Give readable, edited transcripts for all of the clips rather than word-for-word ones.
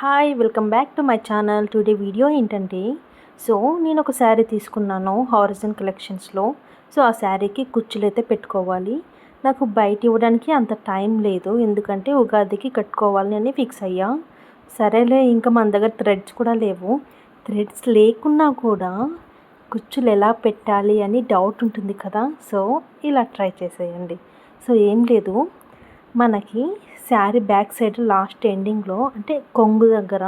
Hi welcome back to my channel. Today video ఏంటంటే నేను ఒక శారీ తీసుకున్నాను హారిజన్ కలెక్షన్స్లో. ఆ శారీకి కుచ్చులు అయితే పెట్టుకోవాలి. నాకు బయట ఇవ్వడానికి అంత టైం లేదు, ఎందుకంటే ఉగాదికి కట్టుకోవాలి అని ఫిక్స్ అయ్యా. సరేలే, ఇంకా మన దగ్గర థ్రెడ్స్ కూడా లేవు. థ్రెడ్స్ లేకున్నా కూడా కుచ్చులు ఎలా పెట్టాలి అని డౌట్ ఉంటుంది కదా. ఇలా ట్రై చేసేయండి. ఏం లేదు, మనకి శారీ బ్యాక్ సైడ్ లాస్ట్ ఎండింగ్లో అంటే కొంగు దగ్గర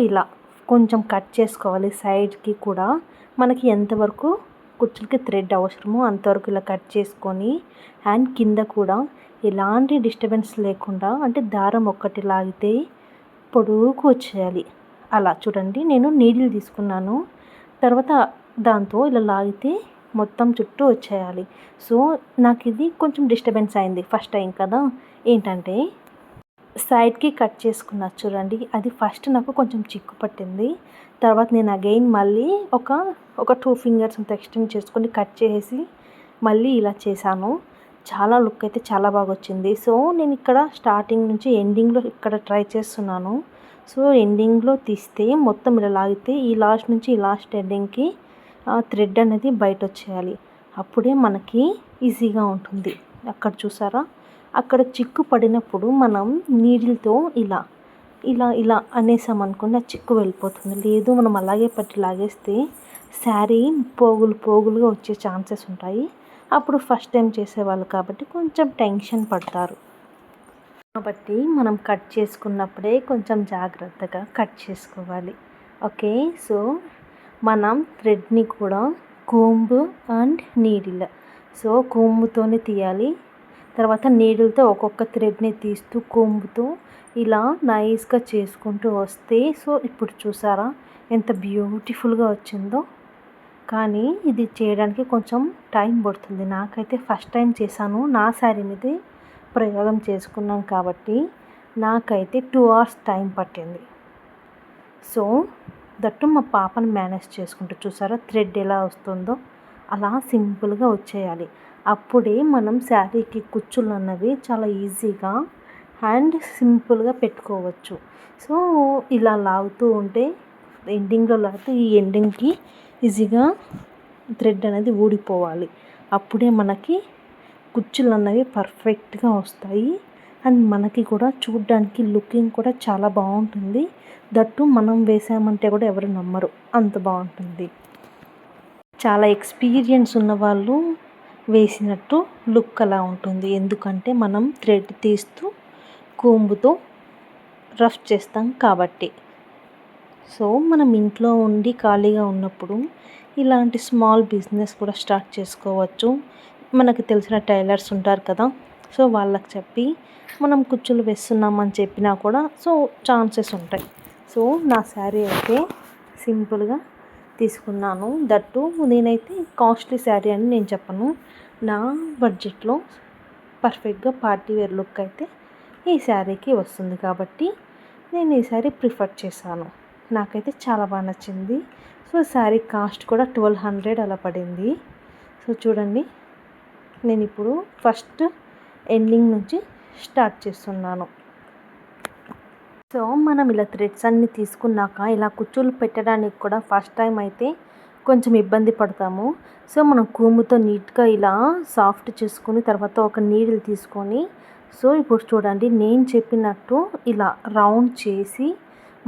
ఇలా కొంచెం కట్ చేసుకోవాలి. సైడ్కి కూడా మనకి ఎంతవరకు కుచ్చులకి థ్రెడ్ అవసరమో అంతవరకు ఇలా కట్ చేసుకొని, అండ్ కింద కూడా ఎలాంటి డిస్టర్బెన్స్ లేకుండా అంటే దారం ఒక్కటి లాగితే పొడుగుకు వచ్చేయాలి. అలా చూడండి, నేను నీడిల్ తీసుకున్నాను. తర్వాత దాంతో ఇలా లాగితే మొత్తం చుట్టూ వచ్చేయాలి. నాకు ఇది కొంచెం డిస్టర్బెన్స్ అయింది ఫస్ట్ టైం కదా. ఏంటంటే సైడ్కి కట్ చేసుకున్నా చూడండి, అది ఫస్ట్ నాకు కొంచెం చిక్కు పట్టింది. తర్వాత నేను అగైన్ మళ్ళీ ఒక 2 ఫింగర్స్ అంత ఎక్స్టెండ్ చేసుకొని కట్ చేసి మళ్ళీ ఇలా చేశాను. చాలా లుక్ అయితే చాలా బాగా వచ్చింది. నేను ఇక్కడ స్టార్టింగ్ నుంచి ఎండింగ్లో ఇక్కడ ట్రై చేస్తున్నాను. ఎండింగ్లో తీస్తే మొత్తం ఇలా లాగితే ఈ లాస్ట్ నుంచి ఈ లాస్ట్ ఎండింగ్కి థ్రెడ్ అనేది బయట వచ్చేయాలి. అప్పుడే మనకి ఈజీగా ఉంటుంది. అక్కడ చూసారా, అక్కడ చిక్కు పడినప్పుడు మనం నీడిల్తో ఇలా ఇలా ఇలా అనేసామనుకోండి, ఆ చిక్కు వెళ్ళిపోతుంది. లేదు మనం అలాగే పట్టి లాగేస్తే శారీ పోగులుగా వచ్చే ఛాన్సెస్ ఉంటాయి. అప్పుడు ఫస్ట్ టైం చేసేవాళ్ళు కాబట్టి కొంచెం టెన్షన్ పడతారు. కాబట్టి మనం కట్ చేసుకున్నప్పుడే కొంచెం జాగ్రత్తగా కట్ చేసుకోవాలి. ఓకే, మనం థ్రెడ్ని కూడా కోంబ్ అండ్ నీడిల్, కోంబుతోనే తీయాలి. తర్వాత నీడిల్తో ఒక్కొక్క థ్రెడ్ని తీస్తూ కోంబుతో ఇలా నైస్గా చేసుకుంటూ వస్తే ఇప్పుడు చూసారా ఎంత బ్యూటిఫుల్గా వచ్చిందో. కానీ ఇది చేయడానికి కొంచెం టైం పడుతుంది. నాకైతే ఫస్ట్ టైం చేశాను, నా శారీ మీదే ప్రయోగం చేసుకున్నాను కాబట్టి నాకైతే 2 hours టైం పట్టింది. దట్టు మా పాపను మేనేజ్ చేసుకుంటూ చూసారా థ్రెడ్ ఎలా వస్తుందో అలా సింపుల్గా వచ్చేయాలి. అప్పుడే మనం శారీకి కుచ్చులు అన్నవి చాలా ఈజీగా అండ్ సింపుల్గా పెట్టుకోవచ్చు. ఇలా లాగుతూ ఉంటే ఎండింగ్లో లాగితే ఈ ఎండింగ్కి ఈజీగా థ్రెడ్ అనేది ఊడిపోవాలి. అప్పుడే మనకి కుచ్చులు అన్నవి పర్ఫెక్ట్గా వస్తాయి. అండ్ మనకి కూడా చూడ్డానికి లుకింగ్ కూడా చాలా బాగుంటుంది. దట్టు మనం వేసామంటే కూడా ఎవరు నమ్మరు, అంత బాగుంటుంది. చాలా ఎక్స్పీరియన్స్ ఉన్న వాళ్ళు వేసినట్టు లుక్ అలా ఉంటుంది. ఎందుకంటే మనం థ్రెడ్ తీస్తూ కోంబుతో రఫ్ చేస్తాం కాబట్టి. మనం ఇంట్లో ఉండి ఖాళీగా ఉన్నప్పుడు ఇలాంటి స్మాల్ బిజినెస్ కూడా స్టార్ట్ చేసుకోవచ్చు. మనకు తెలిసిన టైలర్స్ ఉంటారు కదా, వాళ్ళకి చెప్పి మనం కుచ్చులు వేస్తున్నామని చెప్పినా కూడా ఛాన్సెస్ ఉంటాయి. నా శారీ అయితే సింపుల్గా తీసుకున్నాను. దట్టు నేనైతే కాస్ట్లీ శారీ అని నేను చెప్పను, నా బడ్జెట్లో పర్ఫెక్ట్గా పార్టీ వేర్ లుక్ అయితే ఈ శారీకి వస్తుంది కాబట్టి నేను ఈ శారీ ప్రిఫర్ చేశాను. నాకైతే చాలా బాగా నచ్చింది. శారీ కాస్ట్ కూడా 1200 అలా పడింది. చూడండి, నేను ఇప్పుడు ఫస్ట్ ఎండింగ్ నుంచి స్టార్ట్ చేస్తున్నాను. మనం ఇలా థ్రెడ్స్ అన్నీ తీసుకున్నాక ఇలా కుచ్చులు పెట్టడానికి కూడా ఫస్ట్ టైం అయితే కొంచెం ఇబ్బంది పడతాము. మనం కోంబుతో నీట్గా ఇలా సాఫ్ట్ చేసుకొని తర్వాత ఒక నీడిల్ తీసుకొని ఇప్పుడు చూడండి నేను చెప్పినట్టు ఇలా రౌండ్ చేసి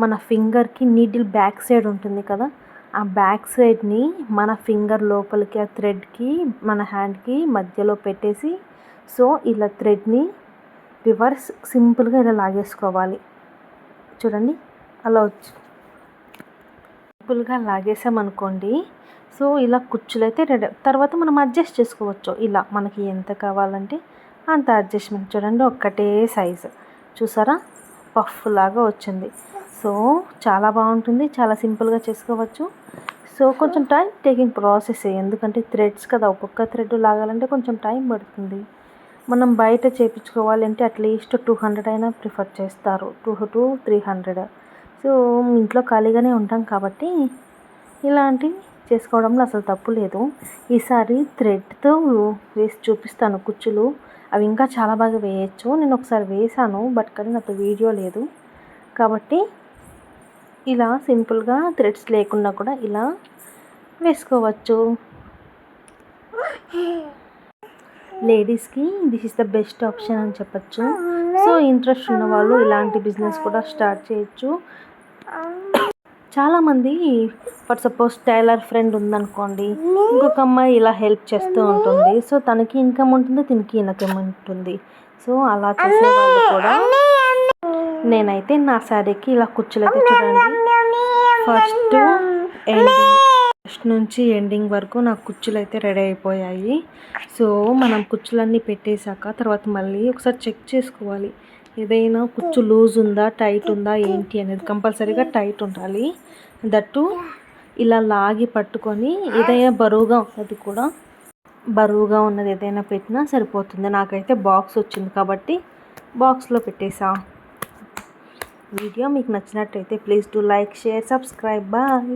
మన ఫింగర్కి నీడిల్ బ్యాక్ సైడ్ ఉంటుంది కదా, ఆ బ్యాక్ సైడ్ని మన ఫింగర్ లోపలికి ఆ థ్రెడ్కి మన హ్యాండ్కి మధ్యలో పెట్టేసి ఇలా థ్రెడ్ని రివర్స్ సింపుల్గా ఇలా లాగేసుకోవాలి. చూడండి అలా సింపుల్గా లాగేసామనుకోండి, ఇలా కుచ్చులు అయితే రెడీ. తర్వాత మనం అడ్జస్ట్ చేసుకోవచ్చు, ఇలా మనకి ఎంత కావాలంటే అంత అడ్జస్ట్మెంట్. చూడండి ఒక్కటే సైజు, చూసారా పఫ్ లాగా వచ్చింది. చాలా బాగుంటుంది, చాలా సింపుల్గా చేసుకోవచ్చు. కొంచెం టైం టేకింగ్ ప్రాసెస్, ఎందుకంటే థ్రెడ్స్ కదా, ఒక్కొక్క థ్రెడ్ లాగాలంటే కొంచెం టైం పడుతుంది. మనం బయట చేయించుకోవాలంటే అట్లీస్ట్ 200 అయినా ప్రిఫర్ చేస్తారు, 200 to 300. ఇంట్లో ఖాళీగానే ఉంటాం కాబట్టి ఇలాంటివి చేసుకోవడంలో అసలు తప్పు లేదు. ఈసారి థ్రెడ్తో వేసి చూపిస్తాను కుచ్చులు, అవి ఇంకా చాలా బాగా వేయచ్చు. నేను ఒకసారి వేసాను, కానీ నాతో వీడియో లేదు కాబట్టి ఇలా సింపుల్గా థ్రెడ్స్ లేకుండా కూడా ఇలా వేసుకోవచ్చు. లేడీస్కి this is the best option అని చెప్పచ్చు. సో ఇంట్రెస్ట్ ఉన్న వాళ్ళు ఇలాంటి బిజినెస్ కూడా స్టార్ట్ చేయొచ్చు. చాలామంది ఫర్ సపోజ్ టైలర్ ఫ్రెండ్ ఉందనుకోండి, ఇంకొక అమ్మాయి ఇలా హెల్ప్ చేస్తూ ఉంటుంది. సో తనకి ఇన్కమ్ ఉంటుంది, తినకి ఇన్కమ్ ఉంటుంది. సో అలా చేసే వాళ్ళు కూడా. నేనైతే నా శారీకి ఇలా కుచ్చులు అయితే చూడండి, ఫస్ట్ నుంచి ఎండింగ్ వరకు నా కుచ్చులు అయితే రెడీ అయిపోయాయి. సో మనం కుచ్చులన్నీ పెట్టేశాక తర్వాత మళ్ళీ ఒకసారి చెక్ చేసుకోవాలి, ఏదైనా కుచ్చు లూజ్ ఉందా టైట్ ఉందా ఏంటి అనేది. కంపల్సరీగా టైట్ ఉండాలి. దట్టు ఇలా లాగి పట్టుకొని ఏదైనా బరువుగా ఉన్నది ఏదైనా పెట్టినా సరిపోతుంది. నాకైతే బాక్స్ వచ్చింది కాబట్టి బాక్స్లో పెట్టేసా. వీడియో మీకు నచ్చినట్టయితే please do like, share, subscribe. Bye.